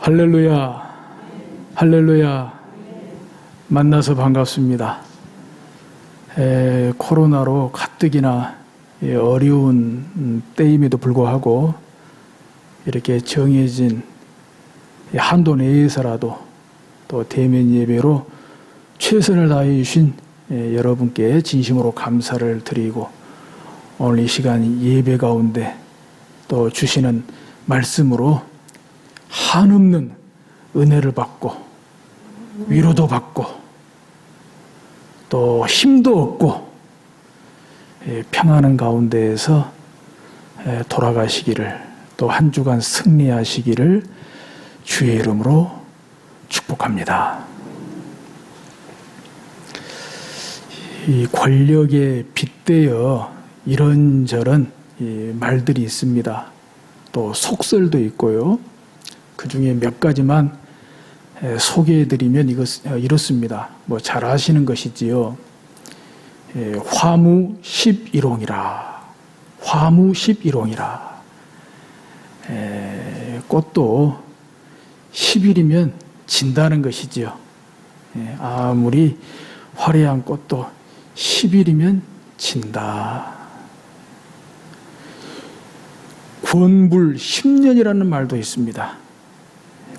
할렐루야, 할렐루야. 만나서 반갑습니다. 코로나로 가뜩이나 어려운 때임에도 불구하고 이렇게 정해진 한도 내에서라도 또 대면 예배로 최선을 다해 주신 여러분께 진심으로 감사를 드리고, 오늘 이 시간 예배 가운데 또 주시는 말씀으로 한없는 은혜를 받고 위로도 받고 또 힘도 얻고 평안한 가운데에서 돌아가시기를, 또 한 주간 승리하시기를 주의 이름으로 축복합니다. 이 권력에 빗대어 이런저런 말들이 있습니다. 또 속설도 있고요. 그 중에 몇 가지만 소개해드리면 이렇습니다. 잘 아시는 것이지요. 화무 11홍이라. 화무 11홍이라. 꽃도 10일이면 진다는 것이지요. 아무리 화려한 꽃도 10일이면 진다. 권불 10년이라는 말도 있습니다.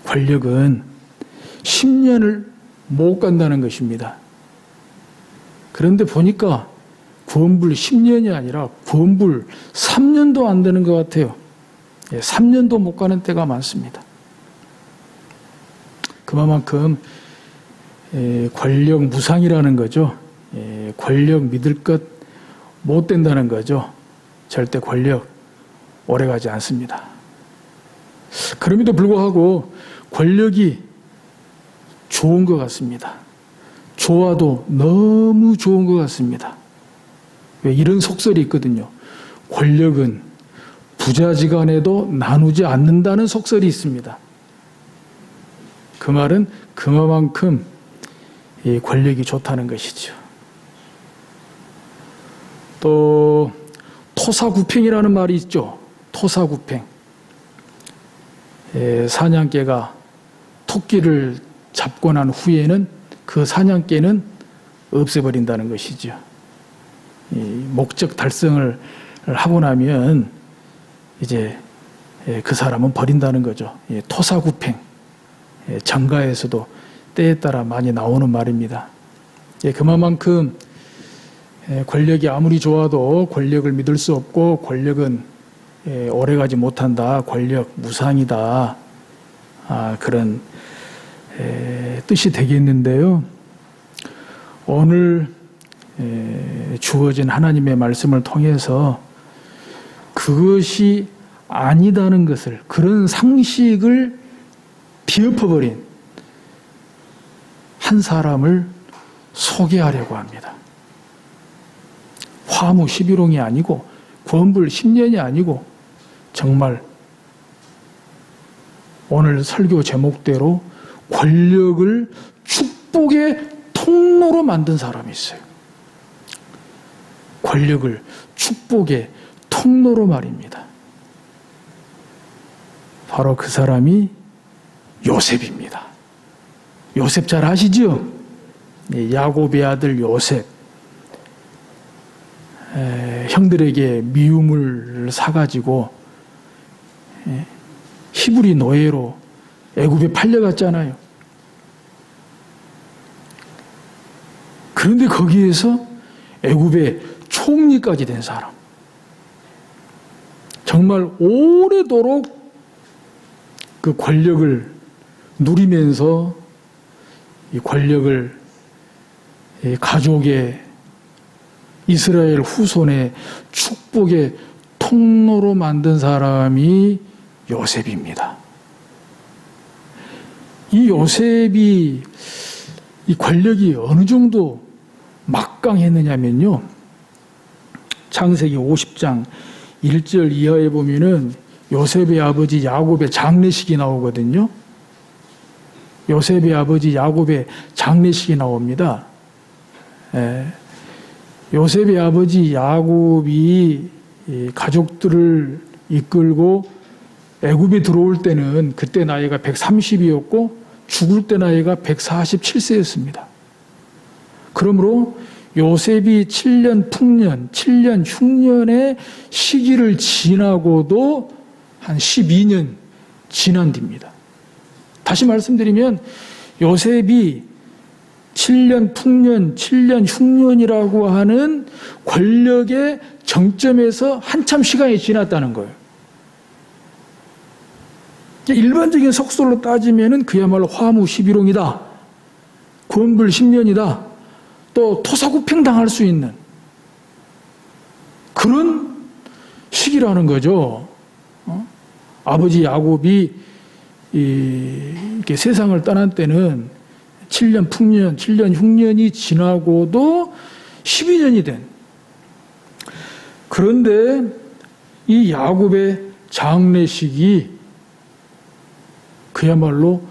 권력은 10년을 못 간다는 것입니다. 그런데 보니까 권불 10년이 아니라 권불 3년도 안 되는 것 같아요. 3년도 못 가는 때가 많습니다. 그만큼 권력 무상이라는 거죠. 권력 믿을 것 못 된다는 거죠. 절대 권력 오래가지 않습니다. 그럼에도 불구하고 권력이 좋은 것 같습니다. 좋아도 너무 좋은 것 같습니다. 왜 이런 속설이 있거든요. 권력은 부자지간에도 나누지 않는다는 속설이 있습니다. 그 말은 그만큼 이 권력이 좋다는 것이죠. 또 토사구팽이라는 말이 있죠. 토사구팽. 사냥개가 토끼를 잡고 난 후에는 그 사냥개는 없애버린다는 것이죠. 목적 달성을 하고 나면 이제 그 사람은 버린다는 거죠. 토사구팽. 정가에서도 때에 따라 많이 나오는 말입니다. 그만큼 권력이 아무리 좋아도 권력을 믿을 수 없고, 권력은 오래가지 못한다, 권력 무상이다, 그런 뜻이 되겠는데요. 오늘 주어진 하나님의 말씀을 통해서 그것이 아니다는 것을, 그런 상식을 뒤엎어버린 한 사람을 소개하려고 합니다. 화무 11홍이 아니고 권불 10년이 아니고 정말 오늘 설교 제목대로 권력을 축복의 통로로 만든 사람이 있어요. 권력을 축복의 통로로 말입니다. 바로 그 사람이 요셉입니다. 요셉 잘 아시죠? 야곱의 아들 요셉. 형들에게 미움을 사가지고 히브리 노예로 애굽에 팔려갔잖아요. 그런데 거기에서 애굽의 총리까지 된 사람. 정말 오래도록 그 권력을 누리면서 이 권력을 가족의 이스라엘 후손의 축복의 통로로 만든 사람이 요셉입니다. 이 요셉이 이 권력이 어느 정도 막강했느냐면요. 창세기 50장 1절 이하에 보면은 요셉의 아버지 야곱의 장례식이 나오거든요. 요셉의 아버지 야곱의 장례식이 나옵니다. 요셉의 아버지 야곱이 가족들을 이끌고 애굽에 들어올 때는 그때 나이가 130이었고 죽을 때 나이가 147세였습니다. 그러므로 요셉이 7년 풍년, 7년 흉년의 시기를 지나고도 한 12년 지난 뒤입니다. 다시 말씀드리면 요셉이 7년 풍년, 7년 흉년이라고 하는 권력의 정점에서 한참 시간이 지났다는 거예요. 일반적인 속설로 따지면 그야말로 화무 11홍이다. 구원불 10년이다. 또 토사구팽 당할 수 있는 그런 시기라는 거죠. 아버지 야곱이 이렇게 세상을 떠난 때는 7년 풍년, 7년 흉년이 지나고도 12년이 된. 그런데 이 야곱의 장례식이 그야말로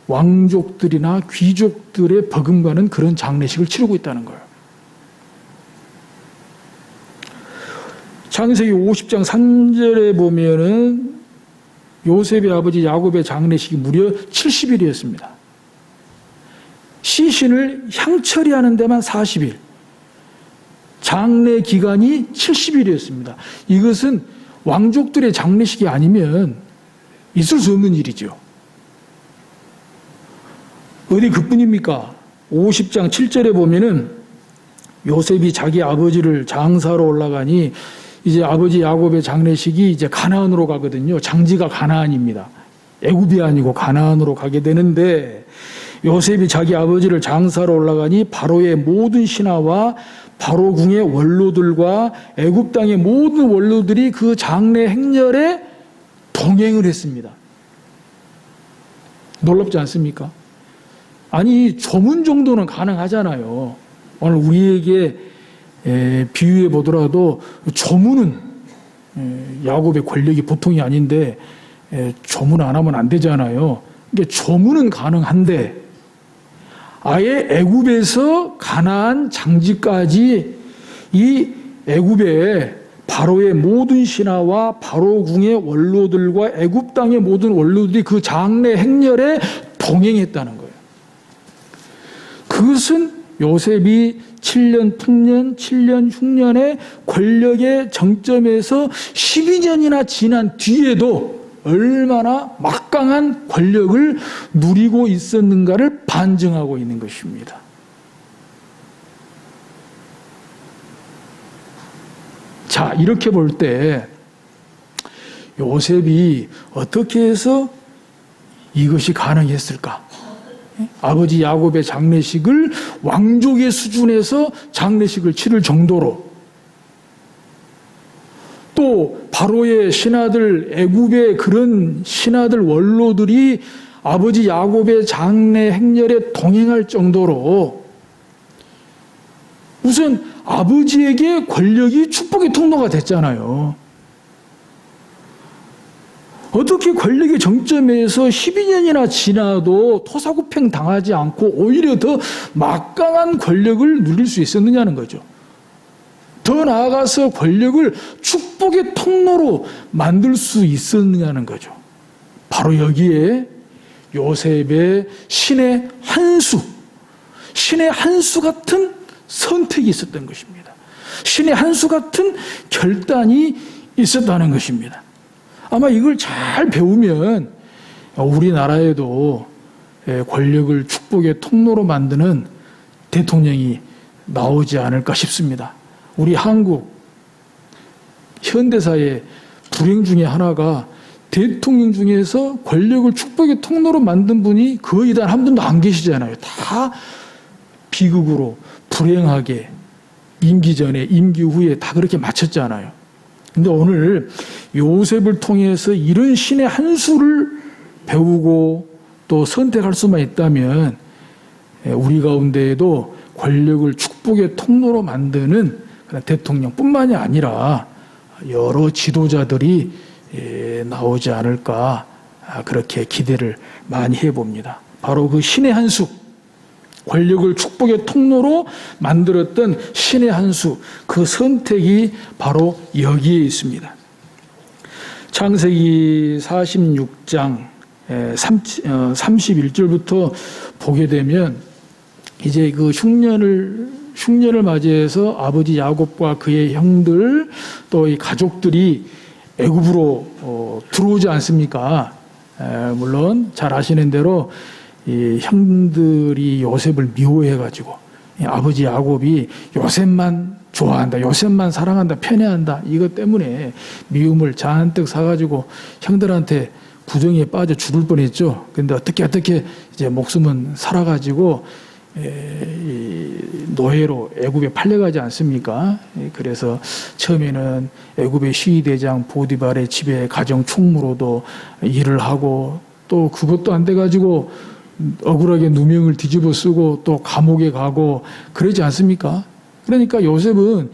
왕족들이나 귀족들의 버금가는 그런 장례식을 치르고 있다는 거예요. 창세기 50장 3절에 보면은 요셉의 아버지 야곱의 장례식이 무려 70일이었습니다. 시신을 향처리하는 데만 40일. 장례 기간이 70일이었습니다. 이것은 왕족들의 장례식이 아니면 있을 수 없는 일이죠. 어디 그뿐입니까? 50장 7절에 보면은 요셉이 자기 아버지를 장사로 올라가니 이제 아버지 야곱의 장례식이 이제 가나안으로 가거든요. 장지가 가나안입니다. 애굽이 아니고 가나안으로 가게 되는데 요셉이 자기 아버지를 장사로 올라가니 바로의 모든 신하와 바로 궁의 원로들과 애굽 땅의 모든 원로들이 그 장례 행렬에 동행을 했습니다. 놀랍지 않습니까? 아니 조문 정도는 가능하잖아요. 오늘 우리에게 비유해 보더라도 조문은 야곱의 권력이 보통이 아닌데 조문 안 하면 안 되잖아요. 그러니까 조문은 가능한데 아예 애굽에서 가나안 장지까지 이 애굽의 바로의 모든 신하와 바로 궁의 원로들과 애굽 땅의 모든 원로들이 그 장례 행렬에 동행했다는 거예요. 그것은 요셉이 7년 풍년, 7년 흉년의 권력의 정점에서 12년이나 지난 뒤에도 얼마나 막강한 권력을 누리고 있었는가를 반증하고 있는 것입니다. 자, 이렇게 볼 때 요셉이 어떻게 해서 이것이 가능했을까? 아버지 야곱의 장례식을 왕족의 수준에서 장례식을 치를 정도로 또 바로의 신하들, 애굽의 그런 신하들 원로들이 아버지 야곱의 장례 행렬에 동행할 정도로 우선 아버지에게 권력이 축복의 통로가 됐잖아요. 어떻게 권력의 정점에서 12년이나 지나도 토사구팽 당하지 않고 오히려 더 막강한 권력을 누릴 수 있었느냐는 거죠. 더 나아가서 권력을 축복의 통로로 만들 수 있었느냐는 거죠. 바로 여기에 요셉의 신의 한 수 같은 선택이 있었던 것입니다. 신의 한 수 같은 결단이 있었다는 것입니다. 아마 이걸 잘 배우면 우리나라에도 권력을 축복의 통로로 만드는 대통령이 나오지 않을까 싶습니다. 우리 한국 현대사의 불행 중에 하나가 대통령 중에서 권력을 축복의 통로로 만든 분이 거의 단 한 분도 안 계시잖아요. 다 비극으로 불행하게 임기 전에 임기 후에 다 그렇게 마쳤잖아요. 근데 오늘 요셉을 통해서 이런 신의 한 수를 배우고 또 선택할 수만 있다면 우리 가운데에도 권력을 축복의 통로로 만드는 대통령뿐만이 아니라 여러 지도자들이 나오지 않을까 그렇게 기대를 많이 해봅니다. 바로 그 신의 한 수, 권력을 축복의 통로로 만들었던 신의 한 수, 그 선택이 바로 여기에 있습니다. 창세기 46장 31절부터 보게 되면 이제 그 흉년을 맞이해서 아버지 야곱과 그의 형들 또 이 가족들이 애굽으로 들어오지 않습니까? 물론 잘 아시는 대로 이 형들이 요셉을 미워해가지고 아버지 야곱이 요셉만 좋아한다, 요셉만 사랑한다, 편애한다, 이것 때문에 미움을 잔뜩 사가지고 형들한테 구덩이에 빠져 죽을 뻔했죠. 근데 어떻게 이제 목숨은 살아가지고 노예로 애굽에 팔려가지 않습니까? 그래서 처음에는 애굽의 시위대장 보디발의 집에 가정 총무로도 일을 하고 또 그것도 안 돼가지고 억울하게 누명을 뒤집어 쓰고 또 감옥에 가고 그러지 않습니까? 그러니까 요셉은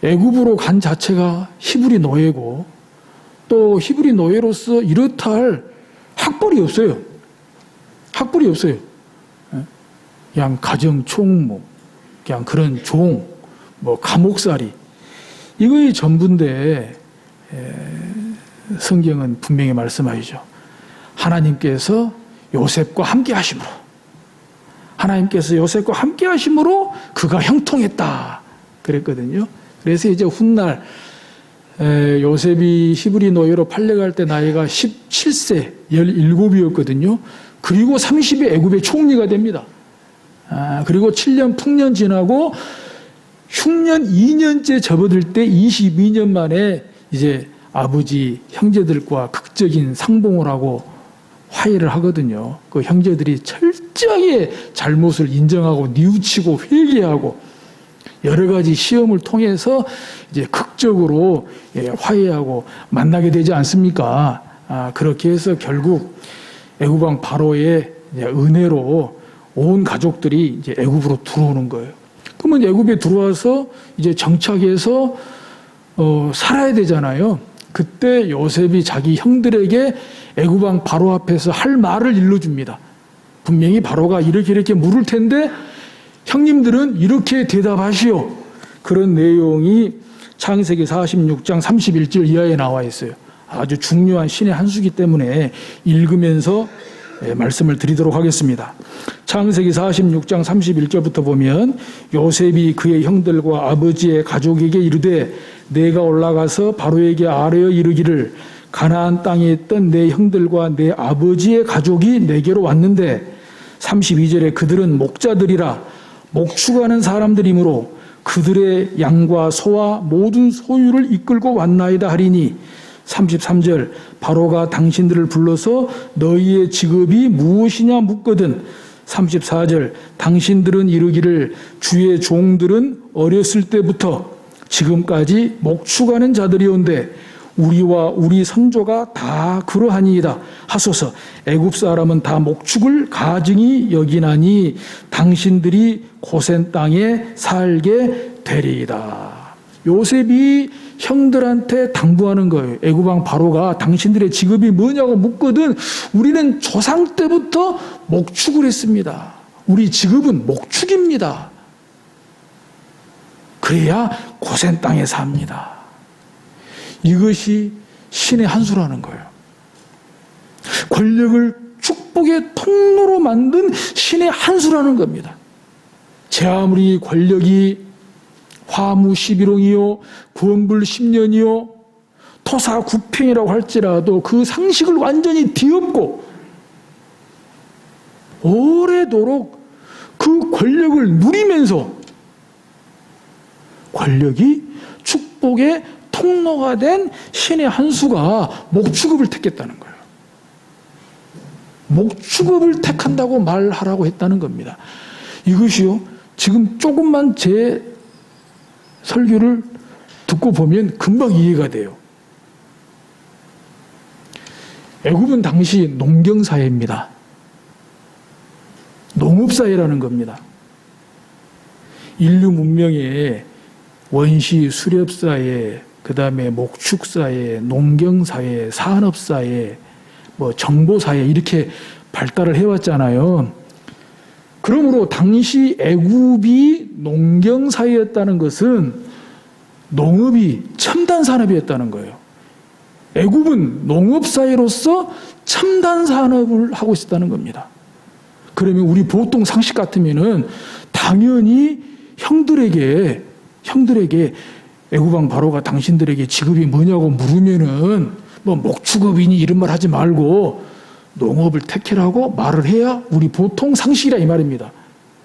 애굽으로 간 자체가 히브리 노예고 또 히브리 노예로서 이렇다 할 학벌이 없어요. 학벌이 없어요. 그냥 가정 총무, 그냥 그런 종, 뭐 감옥살이 이거의 전부인데 성경은 분명히 말씀하시죠. 하나님께서 요셉과 함께 하심으로, 하나님께서 요셉과 함께 하심으로 그가 형통했다 그랬거든요. 그래서 이제 훗날 요셉이 히브리 노예로 팔려갈 때 나이가 17세, 17이었거든요. 그리고 30에 애굽의 총리가 됩니다. 그리고 7년 풍년 지나고 흉년 2년째 접어들 때 22년 만에 이제 아버지 형제들과 극적인 상봉을 하고 화해를 하거든요. 그 형제들이 철저하게 잘못을 인정하고 뉘우치고 회개하고 여러 가지 시험을 통해서 이제 극적으로 화해하고 만나게 되지 않습니까? 그렇게 해서 결국 애굽 왕 바로의 은혜로 온 가족들이 이제 애굽으로 들어오는 거예요. 그러면 애굽에 들어와서 이제 정착해서 살아야 되잖아요. 그때 요셉이 자기 형들에게 애굽 왕 바로 앞에서 할 말을 일러줍니다. 분명히 바로가 이렇게 물을 텐데 형님들은 이렇게 대답하시오. 그런 내용이 창세기 46장 31절 이하에 나와 있어요. 아주 중요한 신의 한 수기 때문에 읽으면서 말씀을 드리도록 하겠습니다. 창세기 46장 31절부터 보면 요셉이 그의 형들과 아버지의 가족에게 이르되 내가 올라가서 바로에게 아뢰어 이르기를 가나안 땅에 있던 내 형들과 내 아버지의 가족이 내게로 왔는데 32절에 그들은 목자들이라 목축하는 사람들이므로 그들의 양과 소와 모든 소유를 이끌고 왔나이다 하리니 33절 바로가 당신들을 불러서 너희의 직업이 무엇이냐 묻거든 34절 당신들은 이르기를 주의 종들은 어렸을 때부터 지금까지 목축하는 자들이온데 우리와 우리 선조가 다 그러하니이다 하소서. 애굽 사람은 다 목축을 가증히 여기나니 당신들이 고센 땅에 살게 되리이다. 요셉이 형들한테 당부하는 거예요. 애굽 왕 바로가 당신들의 직업이 뭐냐고 묻거든 우리는 조상 때부터 목축을 했습니다. 우리 직업은 목축입니다. 그래야 고센 땅에 삽니다. 이것이 신의 한 수라는 거예요. 권력을 축복의 통로로 만든 신의 한 수라는 겁니다. 제 아무리 권력이 화무 11홍이요 구원불 10년이요 토사 9평이라고 할지라도 그 상식을 완전히 뒤엎고 오래도록 그 권력을 누리면서 권력이 축복의 통로가 된 신의 한 수가 목축업을 택했다는 거예요. 목축업을 택한다고 말하라고 했다는 겁니다. 이것이요, 지금 조금만 제 설교를 듣고 보면 금방 이해가 돼요. 애굽은 당시 농경사회입니다. 농업사회라는 겁니다. 인류 문명의 원시 수렵사회, 그 다음에 목축사회, 농경사회, 산업사회, 정보사회 이렇게 발달을 해왔잖아요. 그러므로 당시 애굽이 농경사회였다는 것은 농업이 첨단 산업이었다는 거예요. 애굽은 농업사회로서 첨단 산업을 하고 있었다는 겁니다. 그러면 우리 보통 상식 같으면은 당연히 형들에게 애굽 왕 바로가 당신들에게 직업이 뭐냐고 물으면은 뭐 목축업이니 이런 말 하지 말고 농업을 택해라고 말을 해야 우리 보통 상식이라 이 말입니다.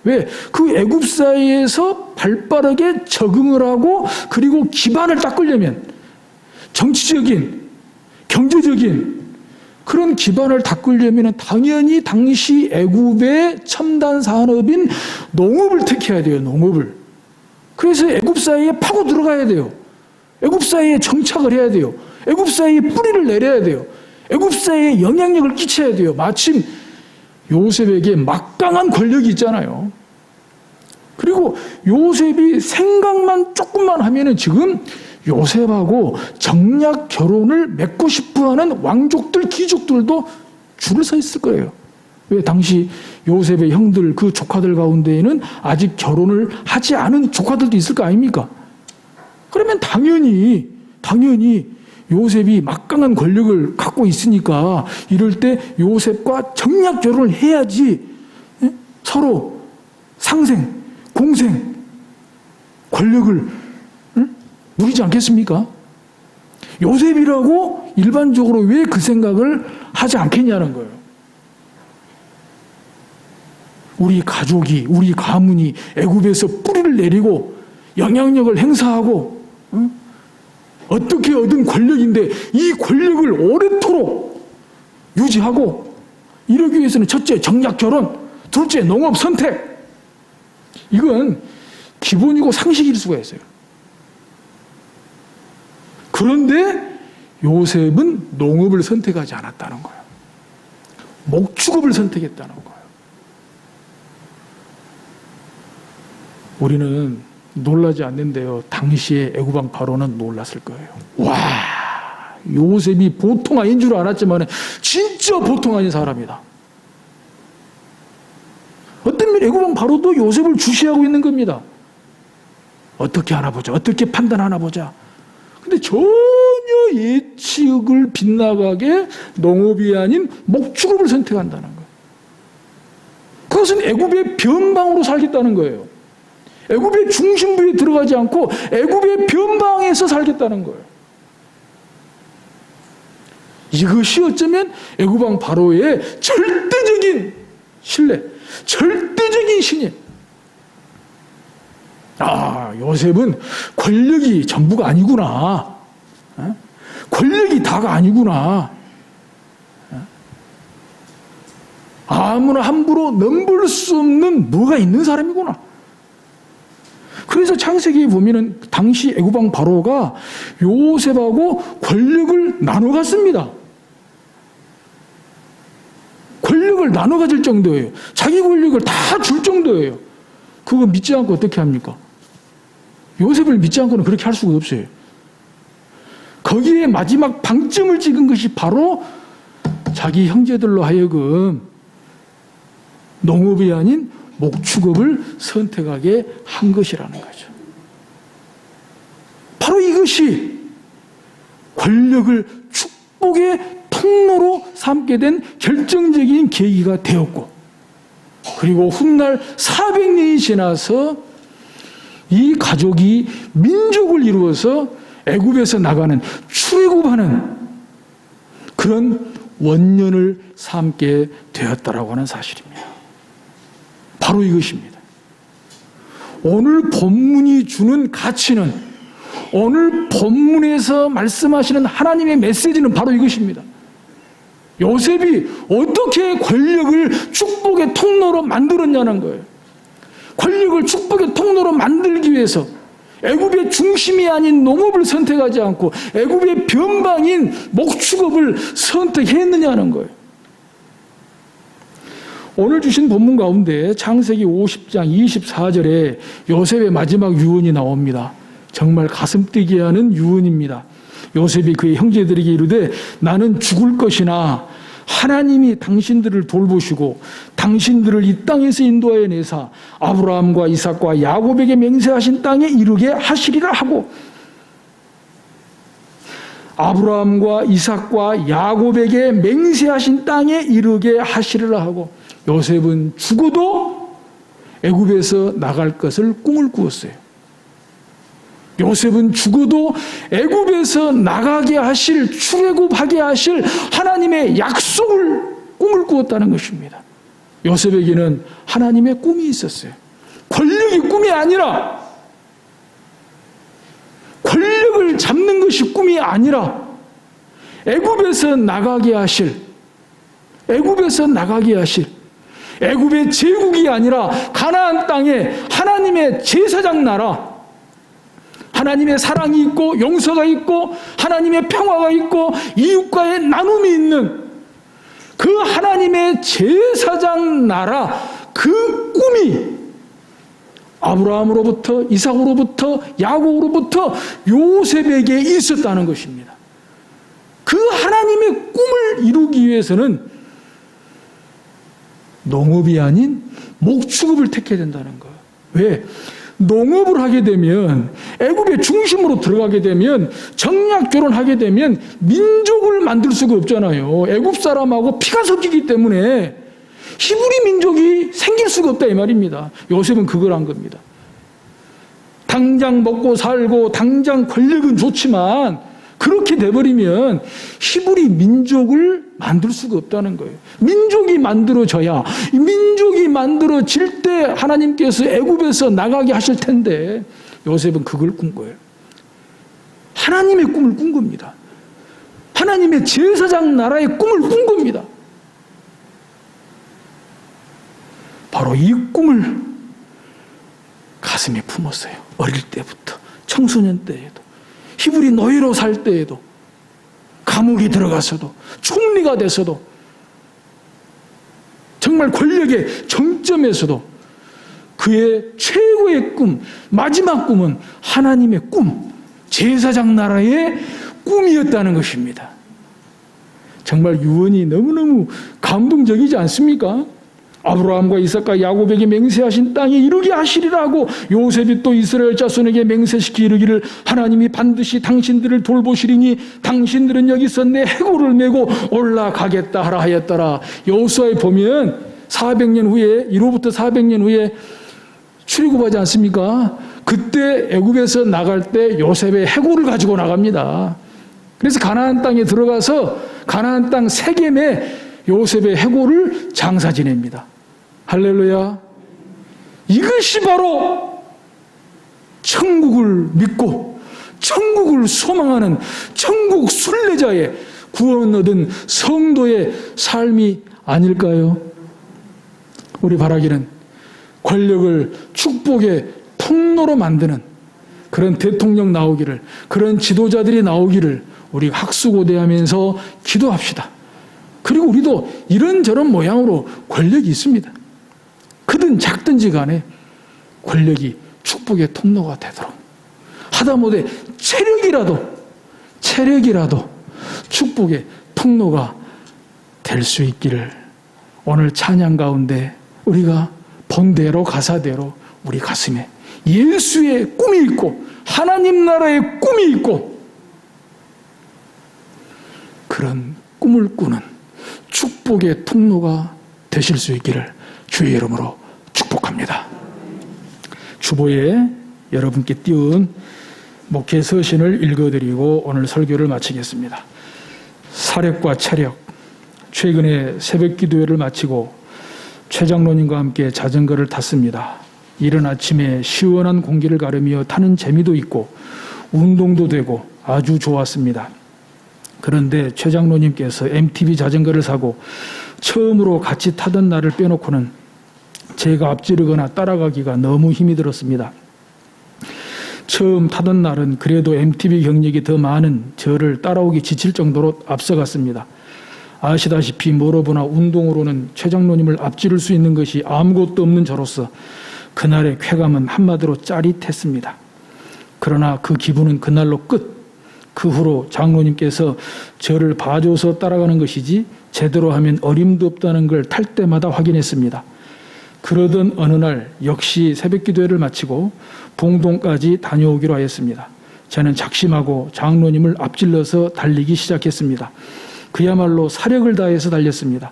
왜? 그 애굽 사회에서 발빠르게 적응을 하고 그리고 기반을 닦으려면 정치적인, 경제적인 그런 기반을 닦으려면 당연히 당시 애굽의 첨단 산업인 농업을 택해야 돼요. 농업을. 그래서 애굽 사회에 파고 들어가야 돼요. 애굽 사회에 정착을 해야 돼요. 애굽 사회에 뿌리를 내려야 돼요. 애굽 사회에 영향력을 끼쳐야 돼요. 마침 요셉에게 막강한 권력이 있잖아요. 그리고 요셉이 생각만 조금만 하면은 지금 요셉하고 정략 결혼을 맺고 싶어하는 왕족들, 귀족들도 줄을 서 있을 거예요. 왜? 당시 요셉의 형들, 그 조카들 가운데에는 아직 결혼을 하지 않은 조카들도 있을 거 아닙니까? 그러면 당연히 요셉이 막강한 권력을 갖고 있으니까 이럴 때 요셉과 정략 결혼을 해야지 서로 상생, 공생, 권력을 누리지 않겠습니까? 요셉이라고 일반적으로 왜 그 생각을 하지 않겠냐는 거예요. 우리 가족이, 우리 가문이 애굽에서 뿌리를 내리고 영향력을 행사하고 어떻게 얻은 권력인데 이 권력을 오래도록 유지하고 이러기 위해서는 첫째 정략 결혼, 둘째 농업 선택. 이건 기본이고 상식일 수가 있어요. 그런데 요셉은 농업을 선택하지 않았다는 거예요. 목축업을 선택했다는 거예요. 우리는 놀라지 않는데요. 당시에 애굽 왕 바로는 놀랐을 거예요. 와, 요셉이 보통 아닌 줄 알았지만 진짜 보통 아닌 사람이다. 어떤 면 애굽 왕 바로도 요셉을 주시하고 있는 겁니다. 어떻게 하나 보자. 어떻게 판단하나 보자. 근데 전혀 예측을 빗나가게 농업이 아닌 목축업을 선택한다는 거예요. 그것은 애굽의 변방으로 살겠다는 거예요. 애굽의 중심부에 들어가지 않고 애굽의 변방에서 살겠다는 거예요. 이것이 어쩌면 애굽 왕 바로의 절대적인 신뢰, 절대적인 신임. 아, 요셉은 권력이 전부가 아니구나. 권력이 다가 아니구나. 아무나 함부로 넘볼 수 없는 뭐가 있는 사람이구나. 그래서 창세기에 보면은 당시 애굽 왕 바로가 요셉하고 권력을 나눠 갔습니다. 권력을 나눠 가질 정도예요. 자기 권력을 다 줄 정도예요. 그거 믿지 않고 어떻게 합니까? 요셉을 믿지 않고는 그렇게 할 수가 없어요. 거기에 마지막 방점을 찍은 것이 바로 자기 형제들로 하여금 농업이 아닌 목축업을 선택하게 한 것이라는 거죠. 바로 이것이 권력을 축복의 통로로 삼게 된 결정적인 계기가 되었고, 그리고 훗날 400년이 지나서 이 가족이 민족을 이루어서 애굽에서 나가는 출애굽하는 그런 원년을 삼게 되었다라고 하는 사실입니다. 바로 이것입니다. 오늘 본문이 주는 가치는, 오늘 본문에서 말씀하시는 하나님의 메시지는 바로 이것입니다. 요셉이 어떻게 권력을 축복의 통로로 만들었냐는 거예요. 권력을 축복의 통로로 만들기 위해서 애굽의 중심이 아닌 농업을 선택하지 않고 애굽의 변방인 목축업을 선택했느냐는 거예요. 오늘 주신 본문 가운데 창세기 50장 24절에 요셉의 마지막 유언이 나옵니다. 정말 가슴 뛰게 하는 유언입니다. 요셉이 그의 형제들에게 이르되 나는 죽을 것이나 하나님이 당신들을 돌보시고 당신들을 이 땅에서 인도하여 내사 아브라함과 이삭과 야곱에게 맹세하신 땅에 이르게 하시리라 하고, 아브라함과 이삭과 야곱에게 맹세하신 땅에 이르게 하시리라 하고, 요셉은 죽어도 애굽에서 나갈 것을 꿈을 꾸었어요. 요셉은 죽어도 애굽에서 나가게 하실, 출애굽하게 하실 하나님의 약속을 꿈을 꾸었다는 것입니다. 요셉에게는 하나님의 꿈이 있었어요. 권력이 꿈이 아니라, 권력을 잡는 것이 꿈이 아니라 애굽에서 나가게 하실, 애굽에서 나가게 하실, 애굽의 제국이 아니라 가나안 땅에 하나님의 제사장 나라, 하나님의 사랑이 있고 용서가 있고 하나님의 평화가 있고 이웃과의 나눔이 있는 그 하나님의 제사장 나라, 그 꿈이 아브라함으로부터 이삭으로부터 야곱으로부터 요셉에게 있었다는 것입니다. 그 하나님의 꿈을 이루기 위해서는 농업이 아닌 목축업을 택해야 된다는 거예요. 왜? 농업을 하게 되면, 애굽의 중심으로 들어가게 되면, 정략 결혼하게 되면 민족을 만들 수가 없잖아요. 애굽 사람하고 피가 섞이기 때문에 히브리 민족이 생길 수가 없다 이 말입니다. 요셉은 그걸 한 겁니다. 당장 먹고 살고 당장 권력은 좋지만 그렇게 돼버리면 히브리 민족을 만들 수가 없다는 거예요. 민족이 만들어져야, 민족이 만들어질 때 하나님께서 애굽에서 나가게 하실 텐데, 요셉은 그걸 꾼 거예요. 하나님의 꿈을 꾼 겁니다. 하나님의 제사장 나라의 꿈을 꾼 겁니다. 바로 이 꿈을 가슴에 품었어요. 어릴 때부터, 청소년 때에도, 히브리 노예로 살 때에도, 감옥에 들어가서도, 총리가 돼서도, 정말 권력의 정점에서도 그의 최고의 꿈, 마지막 꿈은 하나님의 꿈, 제사장 나라의 꿈이었다는 것입니다. 정말 유언이 너무너무 감동적이지 않습니까? 아브라함과 이삭과 야곱에게 맹세하신 땅에 이르게 하시리라고 요셉이 또 이스라엘 자손에게 맹세시키 이르기를, 하나님이 반드시 당신들을 돌보시리니 당신들은 여기서 내 해골을 메고 올라가겠다 하라 하였더라. 여호수아에 보면 400년 후에, 1호부터 400년 후에 출애굽하지 않습니까? 그때 애굽에서 나갈 때 요셉의 해골을 가지고 나갑니다. 그래서 가나안 땅에 들어가서 가나안 땅 세겜에 요셉의 해골을 장사 지냅니다. 할렐루야. 이것이 바로 천국을 믿고 천국을 소망하는 천국 순례자의 구원 얻은 성도의 삶이 아닐까요? 우리 바라기는 권력을 축복의 통로로 만드는 그런 대통령 나오기를, 그런 지도자들이 나오기를 우리 학수고대하면서 기도합시다. 그리고 우리도 이런저런 모양으로 권력이 있습니다. 크든 작든지 간에 권력이 축복의 통로가 되도록, 하다못해 체력이라도 축복의 통로가 될 수 있기를 오늘 찬양 가운데 우리가 본대로 가사대로 우리 가슴에 예수의 꿈이 있고 하나님 나라의 꿈이 있고 그런 꿈을 꾸는 축복의 통로가 되실 수 있기를 주의 이름으로 축복합니다. 주보에 여러분께 띄운 목회 서신을 읽어드리고 오늘 설교를 마치겠습니다. 사력과 체력, 최근에 새벽 기도회를 마치고 최 장로님과 함께 자전거를 탔습니다. 이른 아침에 시원한 공기를 가르며 타는 재미도 있고 운동도 되고 아주 좋았습니다. 그런데 최 장로님께서 MTB 자전거를 사고 처음으로 같이 타던 날을 빼놓고는 제가 앞지르거나 따라가기가 너무 힘이 들었습니다. 처음 타던 날은 그래도 MTB 경력이 더 많은 저를 따라오기 지칠 정도로 앞서갔습니다. 아시다시피 뭐로보나 운동으로는 최 장로님을 앞지를 수 있는 것이 아무것도 없는 저로서 그날의 쾌감은 한마디로 짜릿했습니다. 그러나 그 기분은 그날로 끝. 그 후로 장로님께서 저를 봐줘서 따라가는 것이지 제대로 하면 어림도 없다는 걸 탈 때마다 확인했습니다. 그러던 어느 날 역시 새벽기도회를 마치고 봉동까지 다녀오기로 하였습니다. 저는 작심하고 장로님을 앞질러서 달리기 시작했습니다. 그야말로 사력을 다해서 달렸습니다.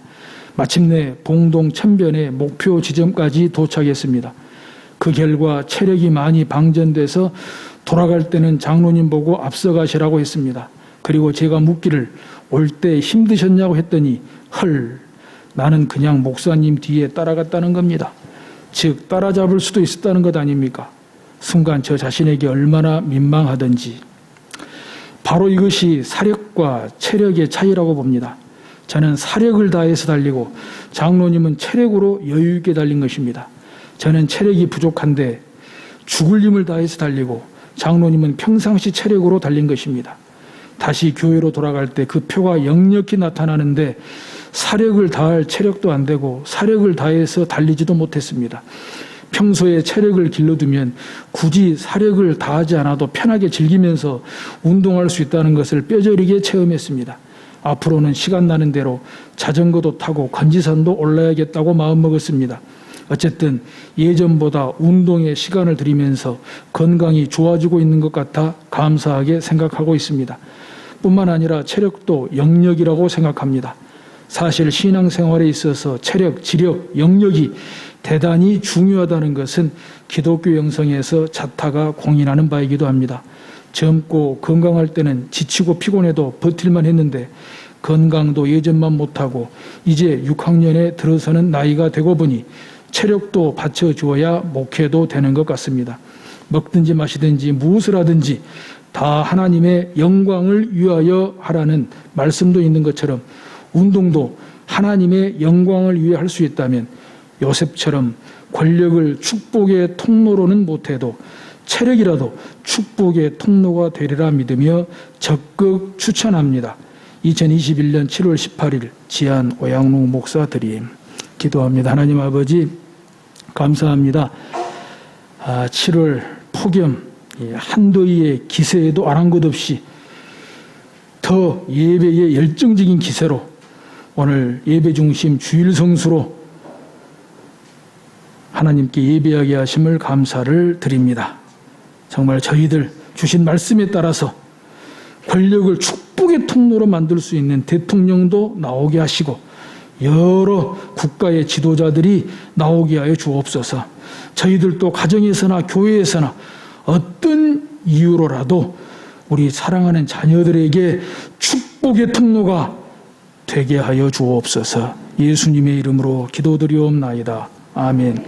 마침내 봉동 천변의 목표 지점까지 도착했습니다. 그 결과 체력이 많이 방전돼서 돌아갈 때는 장로님 보고 앞서가시라고 했습니다. 그리고 제가 묻기를 올 때 힘드셨냐고 했더니 헐, 나는 그냥 목사님 뒤에 따라갔다는 겁니다. 즉 따라잡을 수도 있었다는 것 아닙니까? 순간 저 자신에게 얼마나 민망하던지. 바로 이것이 사력과 체력의 차이라고 봅니다. 저는 사력을 다해서 달리고 장로님은 체력으로 여유 있게 달린 것입니다. 저는 체력이 부족한데 죽을 힘을 다해서 달리고 장로님은 평상시 체력으로 달린 것입니다. 다시 교회로 돌아갈 때 그 표가 역력히 나타나는데 사력을 다할 체력도 안 되고 사력을 다해서 달리지도 못했습니다. 평소에 체력을 길러두면 굳이 사력을 다하지 않아도 편하게 즐기면서 운동할 수 있다는 것을 뼈저리게 체험했습니다. 앞으로는 시간 나는 대로 자전거도 타고 건지산도 올라야겠다고 마음먹었습니다. 어쨌든 예전보다 운동에 시간을 들이면서 건강이 좋아지고 있는 것 같아 감사하게 생각하고 있습니다. 뿐만 아니라 체력도 영역이라고 생각합니다. 사실 신앙생활에 있어서 체력, 지력, 영역이 대단히 중요하다는 것은 기독교 영성에서 자타가 공인하는 바이기도 합니다. 젊고 건강할 때는 지치고 피곤해도 버틸만 했는데 건강도 예전만 못하고 이제 6학년에 들어서는 나이가 되고 보니 체력도 받쳐주어야 목회도 되는 것 같습니다. 먹든지 마시든지 무엇을 하든지 다 하나님의 영광을 위하여 하라는 말씀도 있는 것처럼 운동도 하나님의 영광을 위해 할 수 있다면 요셉처럼 권력을 축복의 통로로는 못해도 체력이라도 축복의 통로가 되리라 믿으며 적극 추천합니다. 2021년 7월 18일 지안 오양로 목사 드림 기도합니다. 하나님 아버지 감사합니다. 7월 폭염 한더위의 기세에도 아랑곳 없이 더 예배의 열정적인 기세로 오늘 예배 중심 주일 성수로 하나님께 예배하게 하심을 감사를 드립니다. 정말 저희들 주신 말씀에 따라서 권력을 축복의 통로로 만들 수 있는 대통령도 나오게 하시고 여러 국가의 지도자들이 나오게 하여 주옵소서. 저희들도 가정에서나 교회에서나 어떤 이유로라도 우리 사랑하는 자녀들에게 축복의 통로가 되게 하여 주옵소서. 예수님의 이름으로 기도드리옵나이다. 아멘.